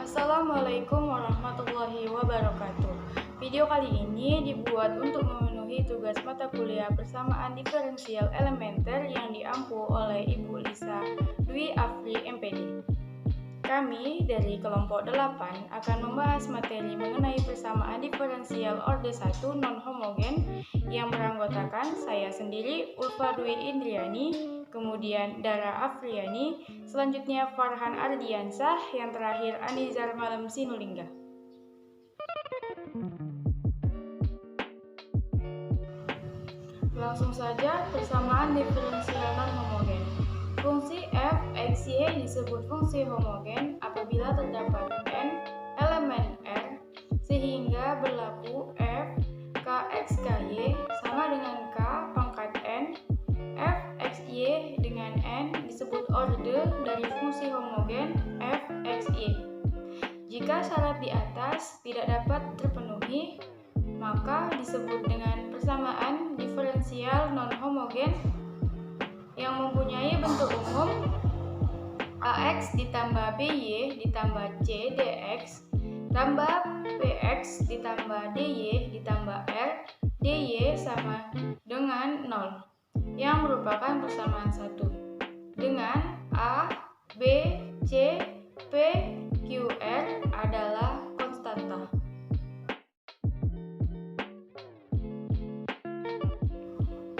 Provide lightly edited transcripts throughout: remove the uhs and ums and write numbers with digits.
Assalamualaikum warahmatullahi wabarakatuh. Video kali ini dibuat untuk memenuhi tugas mata kuliah persamaan diferensial elementer yang diampu oleh Ibu Lisa Dwi Afri MPD. Kami dari kelompok 8 akan membahas materi mengenai persamaan diferensial orde 1 non-homogen yang beranggotakan saya sendiri, Ulfa Dwi Indriani, kemudian Dara Afriani, selanjutnya Farhan Ardiansah, yang terakhir Anizar Malam Sinulingga. Langsung saja, persamaan diferensial non-homogen. Fungsi f x y disebut fungsi homogen apabila terdapat n elemen R sehingga berlaku f k x k y sama dengan k pangkat n. F x y dengan n disebut orde dari fungsi homogen f x y. Jika syarat di atas tidak dapat terpenuhi, maka disebut dengan persamaan diferensial non-homogen yang mempunyai bentuk umum AX ditambah BY ditambah C DX tambah PX ditambah DY ditambah R DY sama dengan 0 yang merupakan persamaan satu dengan A, B, C, P, Q, R adalah konstanta.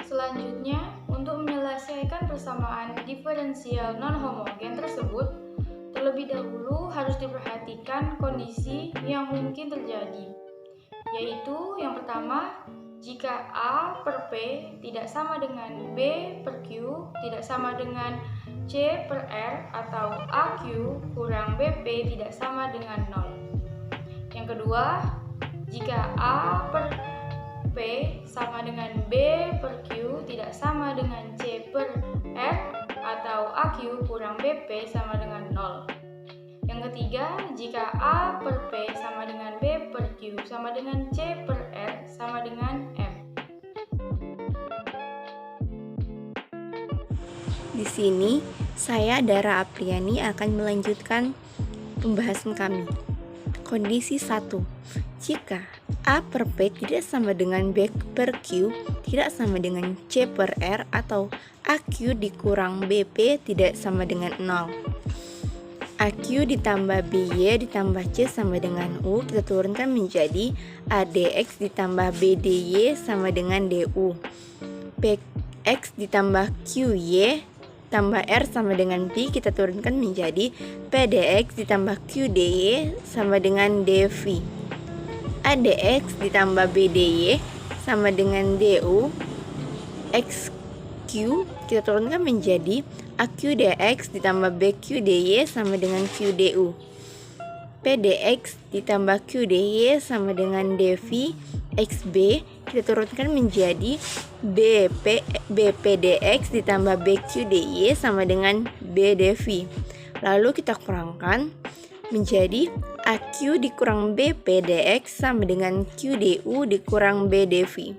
Selanjutnya, untuk menyelesaikan persamaan diferensial non-homogen tersebut, terlebih dahulu harus diperhatikan kondisi yang mungkin terjadi, yaitu yang pertama, jika A per P tidak sama dengan B per Q tidak sama dengan C per R atau AQ kurang BP tidak sama dengan 0. Yang kedua, jika A per P sama dengan B per Q tidak sama dengan C per R atau AQ kurang BP sama dengan 0. Yang ketiga, jika A per P sama dengan B per Q sama dengan C per R sama dengan M. Di sini, saya Dara Apriani akan melanjutkan pembahasan kami. Kondisi 1. Jika A per P tidak sama dengan B per Q tidak sama dengan C per R atau AQ dikurang BP tidak sama dengan 0. AQ ditambah BY ditambah C sama dengan U, kita turunkan menjadi ADX ditambah BDY sama dengan DU. PX ditambah QY tambah R sama dengan P, kita turunkan menjadi PDX ditambah QDY sama dengan DV. ADX ditambah BDY sama dengan DU. XQ kita turunkan menjadi AQDX ditambah BQDY sama dengan QDU. PDX ditambah QDY sama dengan DV. XB kita turunkan menjadi BPDX ditambah BQDY sama dengan BDV. Lalu kita kurangkan menjadi AQ dikurang BPDX sama dengan QDU dikurang BDV.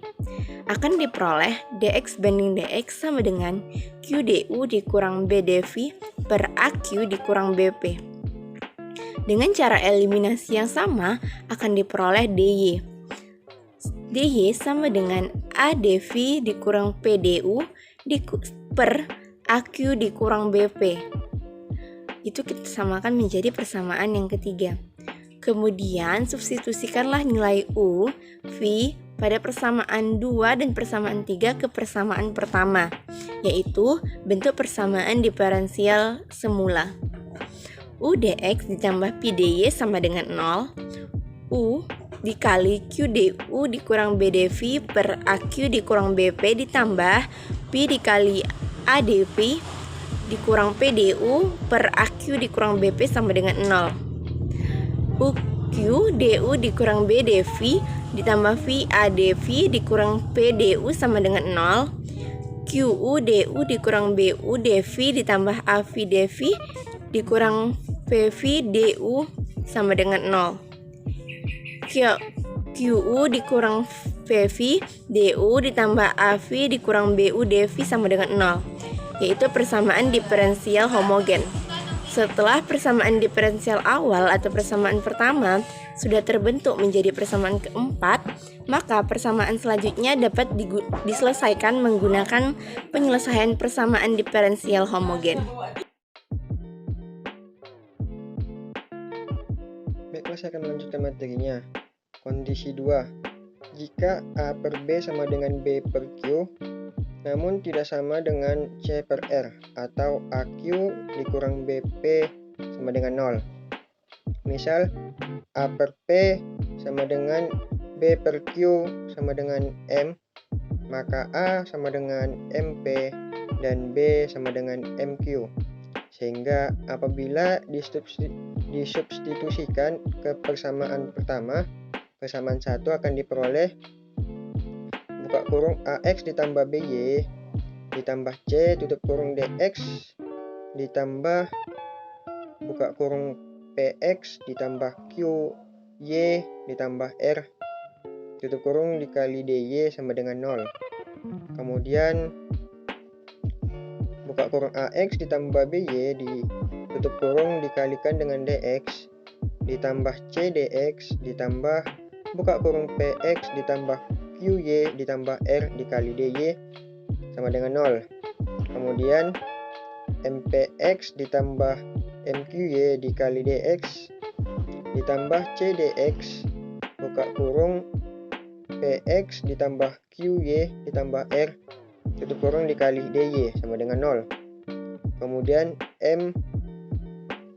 Akan diperoleh DX banding DX sama dengan QDU dikurang BDV per AQ dikurang BP. Dengan cara eliminasi yang sama akan diperoleh DY. DY sama dengan ADV dikurang PDU per AQ dikurang BP. Itu kita samakan menjadi persamaan yang ketiga. Kemudian substitusikanlah nilai U, V pada persamaan 2 dan persamaan 3 ke persamaan pertama, yaitu bentuk persamaan diferensial semula. U dx ditambah P dy sama dengan 0. U dikali Q du dikurang BDV per AQ dikurang BP ditambah P dikali ADV dikurang PDU per AQ dikurang BP sama dengan 0. UQ DU dikurang BDV ditambah V ADV dikurang PDU sama dengan 0. QU DU dikurang BU DV ditambah AV DV dikurang PV DU sama dengan 0. QU dikurang PV DU ditambah AV dikurang BU DV sama dengan 0, yaitu persamaan diferensial homogen. Setelah persamaan diferensial awal atau persamaan pertama sudah terbentuk menjadi persamaan keempat, maka persamaan selanjutnya dapat diselesaikan menggunakan penyelesaian persamaan diferensial homogen. Baiklah, saya akan melanjutkan materinya. Kondisi 2. Jika A per B sama dengan B per Q, namun tidak sama dengan C per R, atau AQ dikurang BP sama dengan 0. Misal, A per P sama dengan B per Q sama dengan M, maka A sama dengan MP dan B sama dengan MQ. Sehingga apabila disubstitusikan ke persamaan pertama, persamaan 1 akan diperoleh buka kurung AX ditambah BY ditambah C tutup kurung DX ditambah buka kurung PX ditambah QY ditambah R tutup kurung dikali DY sama dengan 0. Kemudian buka kurung AX ditambah BY ditutup kurung dikalikan dengan DX ditambah C DX ditambah buka kurung PX ditambah QY ditambah R dikali DY sama dengan 0. Kemudian MPX ditambah MQY dikali DX ditambah CDX buka kurung PX ditambah QY ditambah R tutup kurung dikali DY sama dengan 0. Kemudian M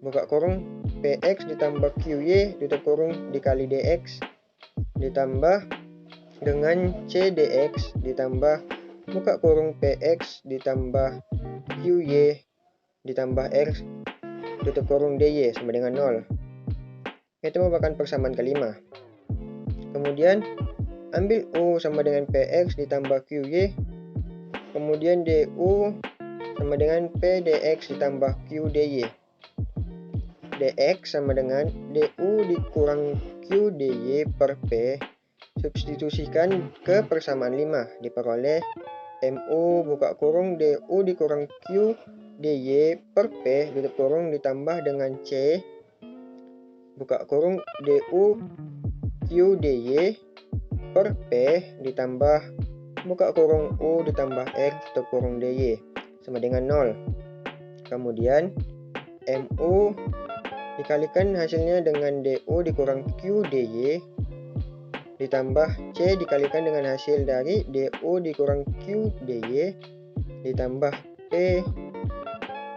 buka kurung PX ditambah QY tutup kurung dikali DX ditambah dengan CDX ditambah buka kurung PX ditambah QY ditambah R tutup kurung DY sama dengan 0. Itu merupakan persamaan kelima. Kemudian ambil U sama dengan PX ditambah QY, kemudian DU sama dengan PDX ditambah QDY. DX sama dengan DU dikurang QDY per P, substitusikan ke persamaan 5, diperoleh MU buka kurung DU dikurang Q DY per P tutup kurung ditambah dengan C buka kurung DU Q DY per P ditambah buka kurung U ditambah R tutup kurung DY sama dengan 0. Kemudian MU dikalikan hasilnya dengan DU dikurang Q DY ditambah C dikalikan dengan hasil dari DU dikurang Q DY ditambah P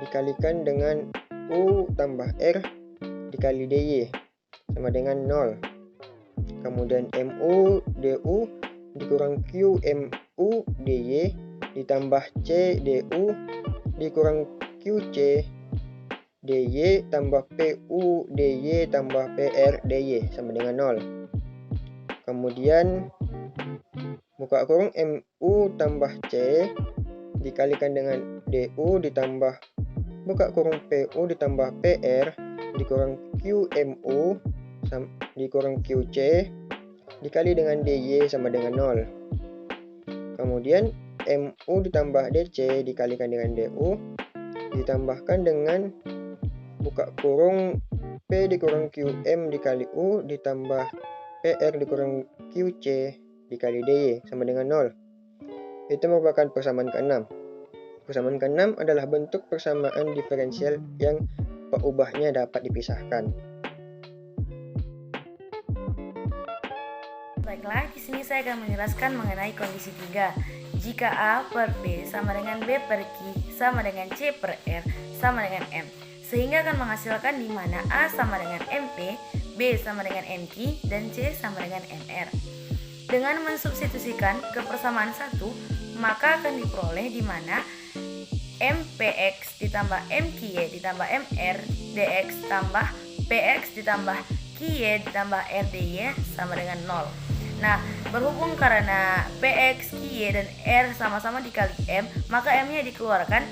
dikalikan dengan U tambah R dikali DY sama dengan 0. Kemudian MU DU dikurang Q MU DY ditambah C DU dikurang QC DY tambah PU DY tambah PR DY sama dengan 0. Kemudian buka kurung MU tambah C dikalikan dengan DU ditambah buka kurung PU ditambah PR dikurang QMU dikurang QC dikali dengan DY sama dengan 0. Kemudian MU ditambah DC dikalikan dengan DU ditambahkan dengan buka kurung P dikurang QM dikali U ditambah PR dikurang QC dikali DY sama dengan 0. Itu merupakan persamaan ke-6. Persamaan ke-6 adalah bentuk persamaan diferensial yang peubahnya dapat dipisahkan. Baiklah, di sini saya akan menjelaskan mengenai kondisi 3. Jika A per B sama dengan B per Q sama dengan C per R sama dengan M, sehingga akan menghasilkan di mana A sama dengan MP, B sama dengan MQ, dan C sama dengan MR. Dengan mensubstitusikan ke persamaan 1, maka akan diperoleh di mana MPX ditambah MQY ditambah MR DX tambah PX ditambah QY ditambah RDY sama dengan 0. Nah, berhubung karena PX, QY, dan R sama-sama dikali M, maka M-nya dikeluarkan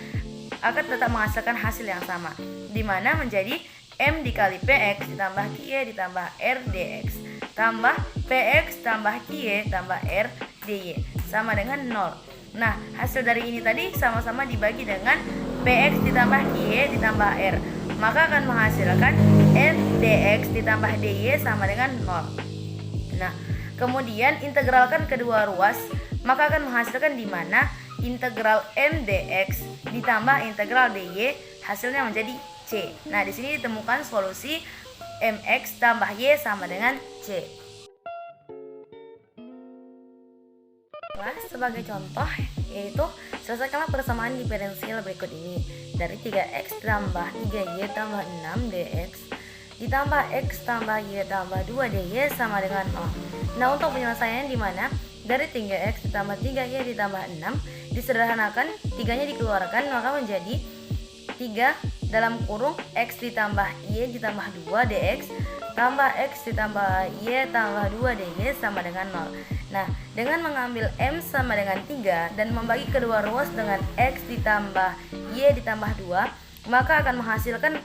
akan tetap menghasilkan hasil yang sama, di mana menjadi M dikali PX ditambah QY ditambah R DX tambah PX tambah QY tambah R DY sama dengan 0. Nah, hasil dari ini tadi sama-sama dibagi dengan PX ditambah QY ditambah R, maka akan menghasilkan f dx ditambah dy sama dengan 0. Nah, kemudian integralkan kedua ruas, maka akan menghasilkan di mana integral m dx ditambah integral dy hasilnya menjadi c. Nah, di sini ditemukan solusi mx tambah y sama dengan c. Sebagai contoh, yaitu selesaikanlah persamaan diferensial berikut ini. Dari 3x tambah 3y tambah 6 dx ditambah x tambah y tambah 2 dy sama dengan 0. Nah, untuk penyelesaiannya di mana dari 3x ditambah 3y ditambah 6 disederhanakan, 3-nya dikeluarkan, maka menjadi 3 dalam kurung x ditambah y ditambah 2 dx tambah x ditambah y tambah 2 dy sama dengan 0. Nah, dengan mengambil m sama dengan 3 dan membagi kedua ruas dengan x ditambah y ditambah 2, maka akan menghasilkan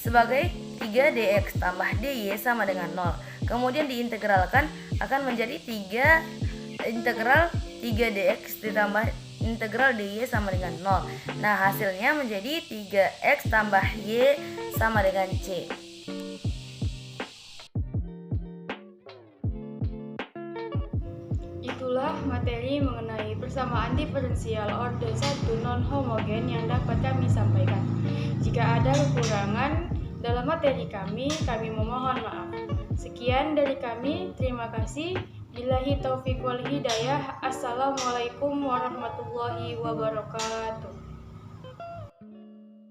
sebagai 3 dx tambah dy sama dengan 0. Kemudian diintegralkan akan menjadi 3 integral 3 dx ditambah integral dy sama dengan 0. Nah, hasilnya menjadi 3x tambah y sama dengan c. Itulah materi mengenai persamaan diferensial order 1 non-homogen yang dapat kami sampaikan. Jika ada kekurangan dalam materi kami memohon maaf. Sekian dari kami, terima kasih. Billahi taufiq wal hidayah. Assalamualaikum warahmatullahi wabarakatuh.